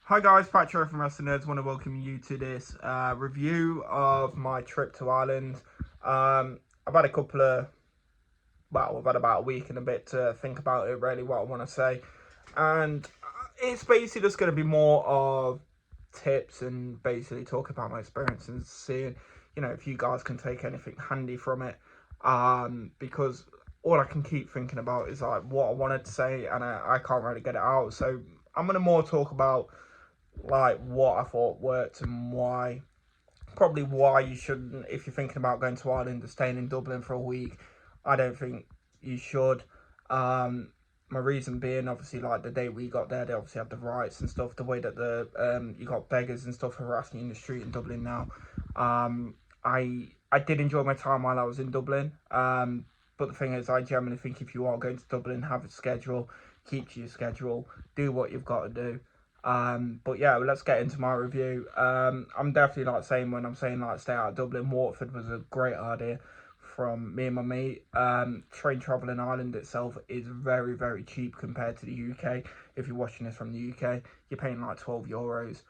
Hi guys, Patrick from Wrestling Nerds. Want to welcome you to this review of my trip to Ireland. I've had a couple of, I've had about a week and a bit to think about it, really, what I want to say. And it's basically just going to be more of tips and basically talk about my experience and seeing, if you guys can take anything handy from it. Because all I can keep thinking about is like what I wanted to say and I can't really get it out. So I'm going to more talk about like what I thought worked and why, probably why you shouldn't, if you're thinking about going to Ireland or staying in Dublin for a week. I don't think you should. My reason being, obviously, like the day we got there, they obviously had the riots and stuff. The way that you got beggars and stuff harassing you in the street in Dublin now. I did enjoy my time while I was in Dublin. But the thing is, I generally think if you are going to Dublin, have a schedule, keep to your schedule, do what you've got to do. But yeah, let's get into my review. I'm definitely like saying when I'm saying like stay out of Dublin, Waterford was a great idea from me and my mate. Train travel in Ireland itself is very, very cheap compared to the UK. If you're watching this from the UK, you're paying like €12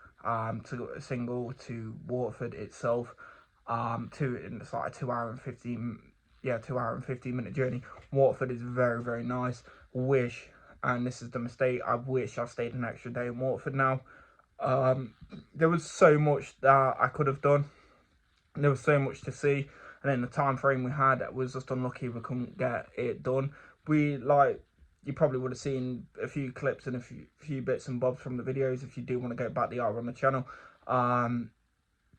to a single to Waterford itself. It's like a 2 hour and 15 minute journey. Waterford is very, very nice. Wish, and this is the mistake, I wish I stayed an extra day in Waterford now. There was so much that I could have done. There was so much to see, and then the time frame we had was just unlucky we couldn't get it done. You probably would have seen a few clips and a few bits and bobs from the videos if you do want to go back the hour on the channel.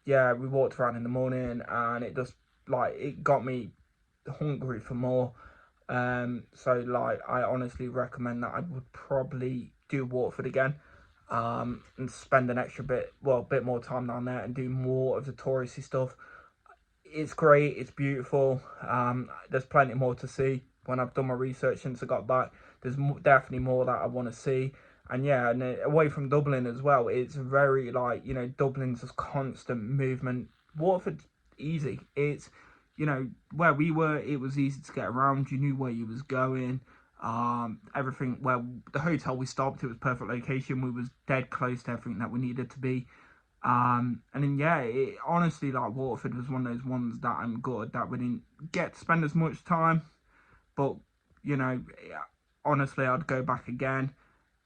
Yeah, we walked around in the morning and it got me hungry for more. So like I honestly recommend that I would probably do Waterford again, and spend an extra bit more time down there and do more of the touristy stuff. It's great, it's beautiful. There's plenty more to see. When I've done my research since I got back, there's definitely more that I want to see. And yeah, and away from Dublin as well, it's very like, Dublin's just constant movement. Waterford's easy. It's, where we were, it was easy to get around. You knew where you was going. Everything, where the hotel we stopped, it was perfect location. We was dead close to everything that we needed to be. And then yeah, honestly, like Waterford was one of those ones that I'm good that we didn't get to spend as much time, but you know, honestly, I'd go back again.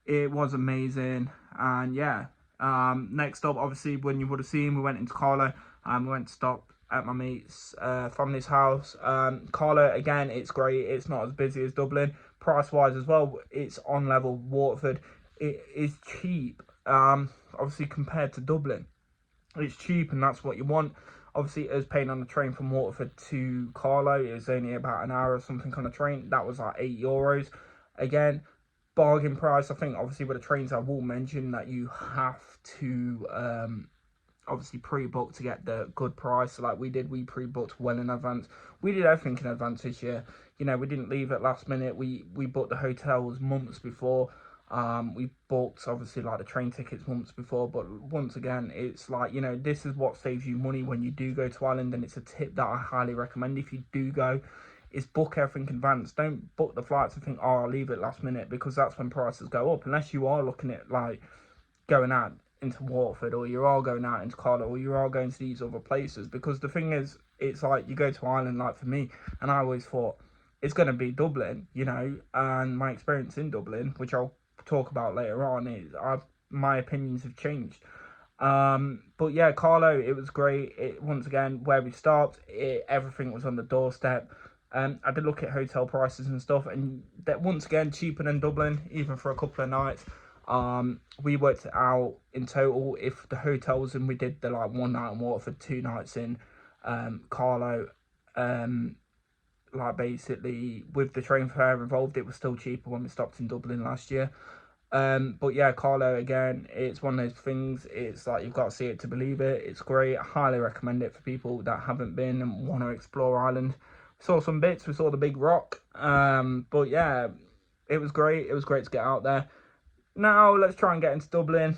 It was amazing, and yeah. Next up, obviously, when you would have seen, we went into Carlo. We went to stop at my mate's family's house. Carlo, again, it's great. It's not as busy as Dublin. Price wise as well, it's on level Waterford. It is cheap. Obviously compared to Dublin, it's cheap, and that's what you want. Obviously, us paying on the train from Waterford to Carlo is only about an hour or something on a train. That was like €8. Again, bargain price. I think obviously with the trains, I will mention that you have to obviously pre-book to get the good price. So like we did, we pre-booked well in advance. We did everything in advance this year. We didn't leave at last minute. We booked the hotels months before. We booked obviously like the train tickets months before, but once again, it's like, this is what saves you money when you do go to Ireland, and it's a tip that I highly recommend if you do go, is book everything in advance. Don't book the flights and think, oh, I'll leave it last minute, because that's when prices go up, unless you are looking at like going out into Waterford, or you are going out into Cardiff, or you are going to these other places. Because the thing is, it's like you go to Ireland, like for me, and I always thought it's going to be Dublin, and my experience in Dublin, which I'll talk about later on, is my opinions have changed. But yeah, Carlo, it was great. Once again, where we stopped, everything was on the doorstep. I did look at hotel prices and stuff, and that once again cheaper than Dublin, even for a couple of nights. We worked it out in total. If the hotels, and we did the like 1 night in Waterford, 2 nights in Carlo, like basically with the train fare involved, it was still cheaper when we stopped in Dublin last year. But yeah, Carlo, again, it's one of those things. It's like you've got to see it to believe it. It's great. I highly recommend it for people that haven't been and want to explore Ireland. Saw some bits. We saw the Big Rock. But yeah, it was great. It was great to get out there. Now let's try and get into Dublin.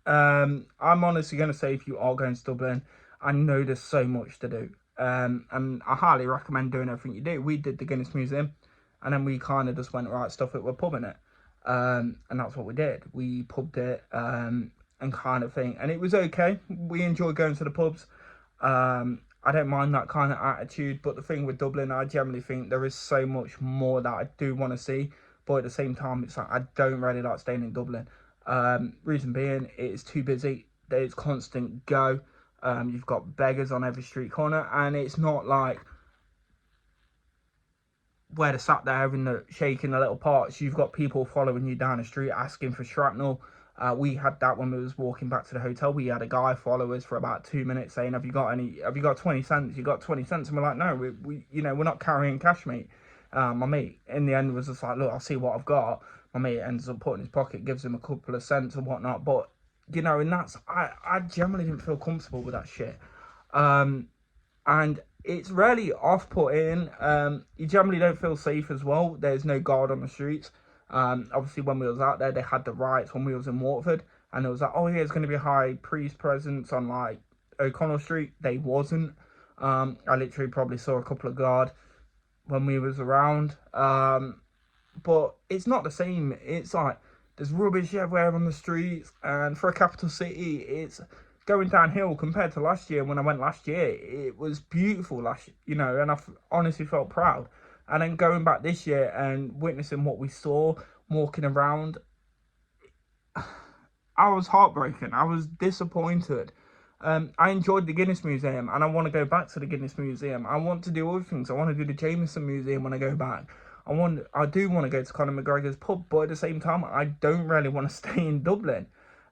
I'm honestly going to say, if you are going to Dublin, I know there's so much to do. And I highly recommend doing everything you do. We did the Guinness Museum, and then we kind of just went, right, stuff it, we're pubbing it. and that's what we did. We pubbed it, and kind of thing, and it was okay. We enjoy going to the pubs. I don't mind that kind of attitude, but the thing with Dublin, I generally think there is so much more that I do want to see, but at the same time, it's like I don't really like staying in Dublin. Reason being, it's too busy. There's constant go. You've got beggars on every street corner, and it's not like where they're sat there having the shaking the little parts. You've got people following you down the street asking for shrapnel. We had that when we was walking back to the hotel. We had a guy follow us for about 2 minutes saying, have you got 20 cents? You got 20 cents? And we're like, no, we we're not carrying cash, mate. My mate in the end was just like, look, I'll see what I've got. My mate ends up putting his pocket, gives him a couple of cents and whatnot. But, and that's, I generally didn't feel comfortable with that shit. And it's really off-putting. You generally don't feel safe as well. There's no guard on the streets. Obviously, when we was out there, they had the riots when we was in Waterford, and it was like, oh yeah, it's going to be a high priest presence on like O'Connell Street. They wasn't. I literally probably saw a couple of guard when we was around. But it's not the same. It's like there's rubbish everywhere on the streets, and for a capital city, it's going downhill compared to last year. When I went last year, it was beautiful last year, and I honestly felt proud. And then going back this year and witnessing what we saw, walking around, I was heartbroken. I was disappointed. I enjoyed the Guinness Museum, and I want to go back to the Guinness Museum. I want to do other things. I want to do the Jameson Museum when I go back. I do want to go to Conor McGregor's pub, but at the same time, I don't really want to stay in Dublin.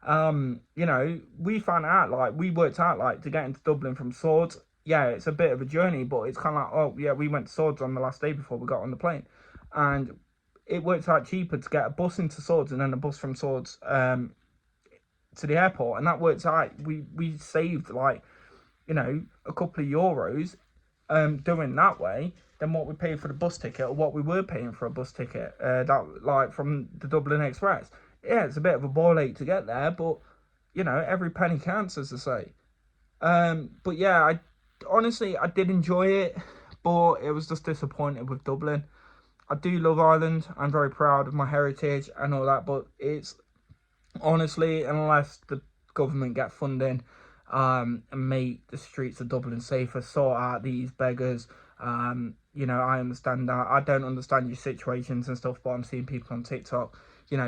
We found out, we worked out, to get into Dublin from Swords. Yeah, it's a bit of a journey, but it's kind of like, oh, yeah, we went to Swords on the last day before we got on the plane. And it worked out cheaper to get a bus into Swords and then a bus from Swords to the airport. And that worked out, we saved, a couple of euros doing that way than what we paid for the bus ticket, or what we were paying for a bus ticket, from the Dublin Express. Yeah, it's a bit of a ball ache to get there, but, every penny counts, as they say. But yeah, honestly, I did enjoy it, but it was just disappointed with Dublin. I do love Ireland. I'm very proud of my heritage and all that, but it's honestly, unless the government get funding and make the streets of Dublin safer, sort out these beggars. I understand that. I don't understand your situations and stuff, but I'm seeing people on TikTok,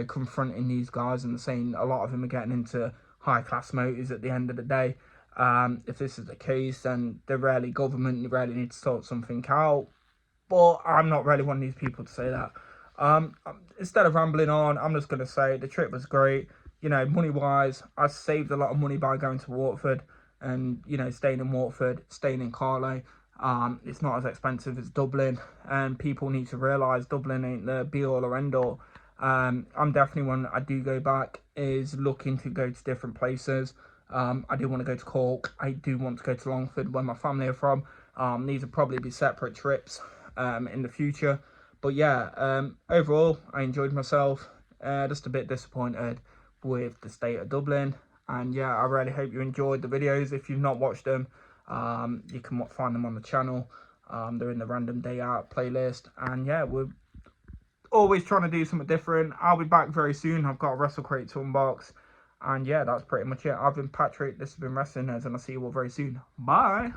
confronting these guys and saying a lot of them are getting into high-class motives at the end of the day. If this is the case, then the government really needs to sort something out. But I'm not really one of these people to say that. Instead of rambling on, I'm just going to say the trip was great. Money-wise, I saved a lot of money by going to Waterford and, staying in Waterford, staying in Carlow. It's not as expensive as Dublin, and people need to realise Dublin ain't the be-all or end-all. I'm definitely one, I do go back, is looking to go to different places. I do want to go to Cork. I do want to go to Longford, where my family are from. These will probably be separate trips in the future. But yeah, overall, I enjoyed myself. Just a bit disappointed with the state of Dublin. And yeah, I really hope you enjoyed the videos. If you've not watched them, you can find them on the channel. They're in the Random Day Out playlist. And yeah, we're always trying to do something different. I'll be back very soon. I've got a Wrestle Crate to unbox. And yeah, that's pretty much it. I've been Patrick. This has been Wrestling Nerds, and I'll see you all very soon. Bye.